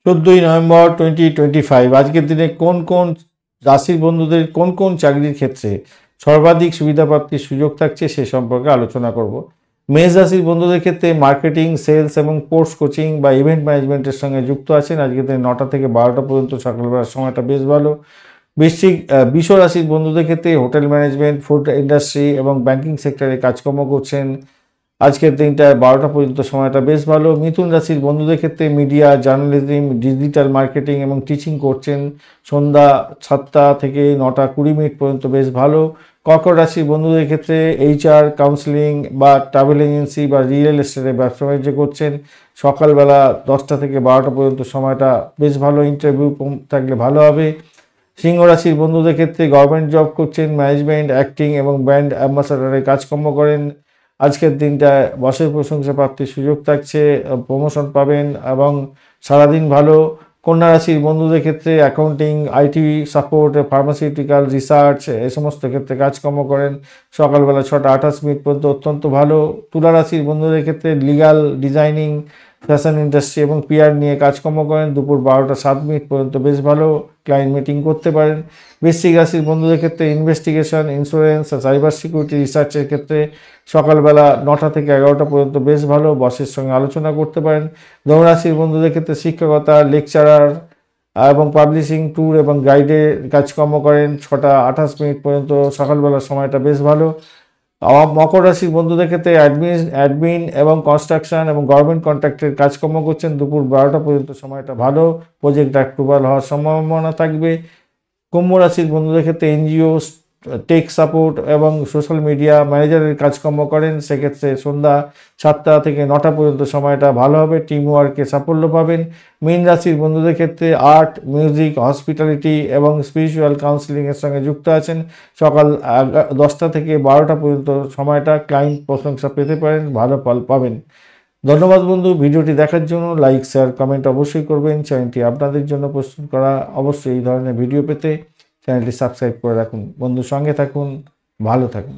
14 November 2025 আজকের দিনে কোন কোন রাশির বন্ধুদের কোন কোন চাকরির ক্ষেত্রে সর্বাধিক সুবিধা প্রাপ্তির সুযোগ থাকছে সে সম্পর্কে আলোচনা করব। মেষ রাশির বন্ধুদের ক্ষেত্রে মার্কেটিং, সেলস এবং কোর্স কোচিং বা ইভেন্ট ম্যানেজমেন্টের সঙ্গে যুক্ত আছেন। আজকের দিনে 9টা থেকে 12টা পর্যন্ত সকালবেলার সময়টা বেশ ভালো। বৃষ রাশির বন্ধুদের ক্ষেত্রে হোটেল ম্যানেজমেন্ট, ফুড ইন্ডাস্ট্রি এবং ব্যাংকিং সেক্টরে কাজকর্ম করছেন। আজকের দিনটায় 12টা পর্যন্ত সময়টা বেশ ভালো। মিথুন রাশির বন্ধুদের ক্ষেত্রে মিডিয়া, জার্নালিজম, ডিজিটাল মার্কেটিং এবং টিচিং করছেন। সন্ধ্যা 7টা থেকে 9টা 20 মিনিট পর্যন্ত বেশ ভালো। কর্কট রাশির বন্ধুদের ক্ষেত্রে HR, কাউন্সিলিং বা ট্রাভেল এজেন্সি বা রিয়েল এস্টেটে ব্যবসা বাণিজ্য করছেন। সকালবেলা 10টা থেকে 12টা পর্যন্ত সময়টা বেশ ভালো। ইন্টারভিউ থাকলে ভালো হবে। সিংহ রাশির বন্ধুদের ক্ষেত্রে গভর্নমেন্ট জব করছেন, ম্যানেজমেন্ট, অ্যাক্টিং এবং ব্র্যান্ড অ্যাম্বাসাডারে কাজকর্ম করেন। আজকের দিনটায় বসের প্রশংসা প্রাপ্তির সুযোগ থাকছে, প্রমোশন পাবেন এবং সারাদিন ভালো। কন্যা রাশির বন্ধুদের ক্ষেত্রে accounting, IT support, pharmaceutical, research এই সমস্ত ক্ষেত্রে কাজকর্ম করেন। সকালবেলা 6টা 28 মিনিট পর্যন্ত অত্যন্ত ভালো। তুলা রাশির বন্ধুদের ক্ষেত্রে লিগাল, ডিজাইনিং, ফ্যাশন ইন্ডাস্ট্রি এবং PR নিয়ে কাজকর্ম করেন। দুপুর 12টা 7 মিনিট পর্যন্ত বেশ ভালো, ক্লায়েন্ট মিটিং করতে পারেন। বৃশ্চিক রাশির বন্ধুদের ক্ষেত্রে ইনভেস্টিগেশন, ইন্স্যুরেন্স, সাইবার সিকিউরিটি, রিসার্চের ক্ষেত্রে সকালবেলা 9টা থেকে 11টা পর্যন্ত বেশ ভালো, বসের সঙ্গে আলোচনা করতে পারেন। ধনু রাশির বন্ধুদের ক্ষেত্রে শিক্ষকতা, লেকচারার এবং পাবলিশিং, ট্যুর এবং গাইডে কাজকর্ম করেন। 6টা 28 মিনিট পর্যন্ত সকালবেলার সময়টা বেশ ভালো। মকর রাশির বন্ধুদের ক্ষেত্রে অ্যাডমিন এবং কনস্ট্রাকশন এবং গভর্নমেন্ট কন্ট্রাক্টের কাজকর্ম করছেন। দুপুর 12টা পর্যন্ত সময়টা ভালো, প্রজেক্ট অ্যাপ্রুভাল হওয়ার সম্ভাবনা থাকবে। কুম্ভ রাশির বন্ধুদের ক্ষেত্রে NGO, টেক সাপোর্ট এবং সোশ্যাল মিডিয়া ম্যানেজারের কাজকর্ম করেন। সেক্ষেত্রে সন্ধ্যা 7টা থেকে 9টা পর্যন্ত সময়টা ভালো হবে, টিম ওয়ার্কে সাফল্য পাবেন। মীন রাশির বন্ধুদের ক্ষেত্রে আর্ট, মিউজিক, হসপিটালিটি এবং স্পিরিচুয়াল কাউন্সিলিংয়ের সঙ্গে যুক্ত আছেন। সকাল 10টা থেকে 12টা পর্যন্ত সময়টা ক্লায়েন্ট প্রশংসা পেতে পারেন, ভালো ফল পাবেন। ধন্যবাদ বন্ধু, ভিডিওটি দেখার জন্য। লাইক, শেয়ার, কমেন্ট অবশ্যই করবেন। চ্যানেলটি আপনাদের জন্য প্রস্তুত করা। অবশ্যই এই ধরনের ভিডিও পেতে চ্যানেলটি সাবস্ক্রাইব করে রাখুন। বন্ধুর সঙ্গে থাকুন, ভালো থাকুন।